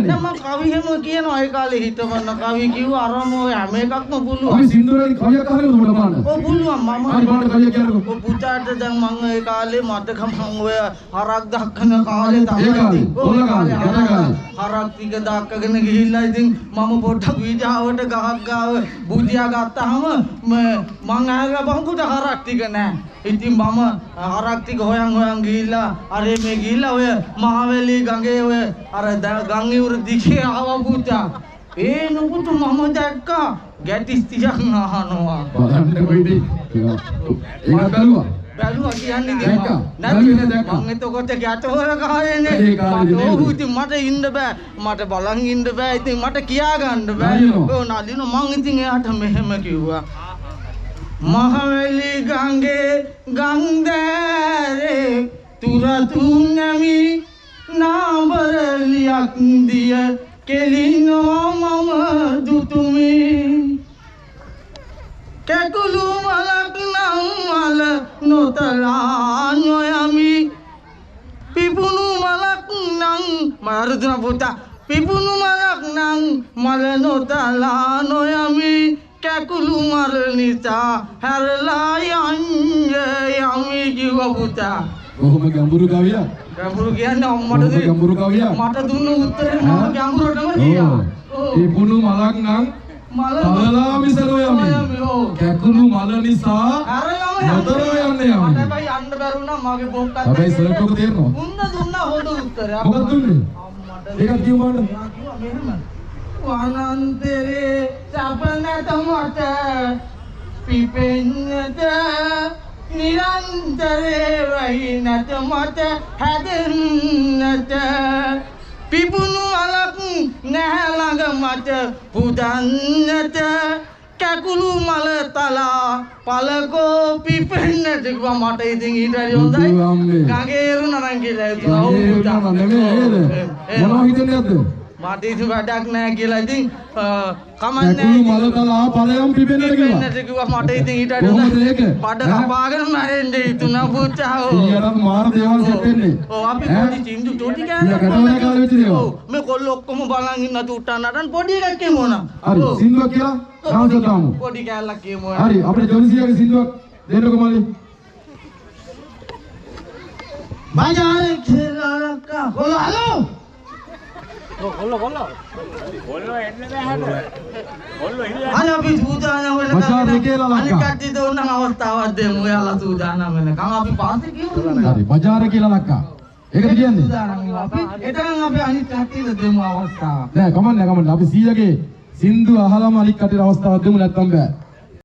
කියන්නේ? දැන් මම කවි හැම කියනවා ඒ කාලේ හිටවන්න කවි කිව්ව අරම ඔය හැම එකක්ම පුළුවන්. අපි සින්දුවලින් කවියක් අහන්නේ උඹට බලන්න. ඔව් පුළුවන් මම. හරි බලන්න කවියක් කියන්නකෝ. ඔය පුතාට දැන් මම ඒ කාලේ මතක මම ඔය හරක් දක්කන කාලේ ඒ තමයි. කාලේ ඕන කාලේ යන කාලේ. හරක් ටික දක්කගෙන ගිහිල්ලා ඉතින් මම පොඩ්ඩක් විජාවට ගහක් ගාව බුදියා ගත්තාම මං ආගා බංකුට හරක් ටික නෑ. ඉතින් මම හරක් ටික හොයන් ගිහිල්ලා අර මේ ගිහිල්ලා ඔය මහවැලි ගඟේ ඔය අර ගම් ඉවුර දිගේ ආවා පුතා. ඒ නුඹට මම දැක්කා ගැටිස් තියක් අහනවා. බලන්න කොයිද? ඒක බැලුවා. බැලුවා කියන්නේ දැක්කා. නැත්නම් මම එතකොට ගැටවර ගහන්නේ. ඔව් ඉතින් මට ඉන්න බෑ. මට බලන් ඉන්න බෑ. ඉතින් මට කියා ගන්න බෑ. ඔව් නලින මං ඉතින් එයාට මෙහෙම කිව්වා. මහවැලි ගඟේ ගංගදෑරේ තුරතුන් නැමි නාඹරලියක් දිය කෙලිනවා මම දුතුමි කැකුළු මලක් නම් මල නොතලා නොයමි පිපුණු මලක් නම් මාරුදුන පුතා පිපුණු මලක් නම් මල නොතලා නොයමි කැකුළු මල නිසා හැරලා යන්නේ යමි කිව්ව පුතා. කොහොම ගැඹුරු කවියක්? ගැඹුරු කියන්නේ අම්මට ගැඹුරු කවියක්. මට දුන්න උත්තරේ මම ගැඹුරටම දීලා. පිපුණු මලක් නම් තලලා මිසරෝ යමි. කැකුළු මල නිසා නතර යන්නේ යමි. මට බයි යන්න බැරුණා මගේ බොක්කත්. හැබැයි සර් ඔක තේරෙනවා. දුන්නා හොඳ උත්තරේ. මොකක්ද දුන්නේ? ඒකත් කියමු බලන්න. කිව්වා මෙහෙම. වනන්තරේ සපනත මට පිපෙන්නට නිරන්තරේ වහිනත මට හැදෙන්නට පිපුණු මලක් නැහැ ළඟ මට පුදන්නට කැකුළු මල තලා පලකෝ පිපෙන්නට කිව්වා මට ඉතින් ඊට වැඩි හොඳයි ගඟේ එරුණා නම් කියලා හිතුවා. ඔව් පුතා මොනවා හිතන්නේ නැද්ද? මට ඉතින් වැඩක් නැහැ කියලා ඉතින් කමන්නේ කැකුළු මල තලා ඵලයන් පිපෙන්නට කිව්වා මට ඉතින් ඊට වැඩි හොඳයි බඩ කපාගෙන මැරෙන්නේ හිතුණා පුතා. ඊයරත් මාර දේවල් සෙට් වෙන්නේ. ඔව් අපි පොඩි චින්දු චොටි කෑල්ලක් කාලේ වෙච්ච දේවල්. ඔව් මේ කොල්ල ඔක්කොම බලන් ඉන්න තුට්ටා නටන පොඩි එකක් කියමු නම්. හරි සින්දුවක් කියලා ඩාන්ස් කරමු. පොඩි කෑල්ලක් කියමු. හරි අපේ ජොලිසියාගේ සින්දුවක් දෙන්නකෝ මල්ලි. බජාරේ කියලා කොල්ල හලෝ කොල්ලෝ එන්න බෑ කොල්ලෝ ඉන්නේ අනේ අපි සූදානම් වෙලා බජාරේ කියලා ලක්කා. අනිත් කට්ටිය දෝන්න අවස්ථාවක් දෙමු. ඔයාලා සූදානම් වෙනකම් අපි පාසෙ කියමු. හරි බජාරේ කියලා ලක්කා. ඒකද කියන්නේ? සූදානම් වෙලා අපි එතන අපි අනිත් කට්ටියට දෙමු අවස්ථාවක්. නෑ කමන්න අපි 100ගේ සින්දු අහලාම අනිත් කටට අවස්ථාවක් දෙමු නැත්තම් බෑ.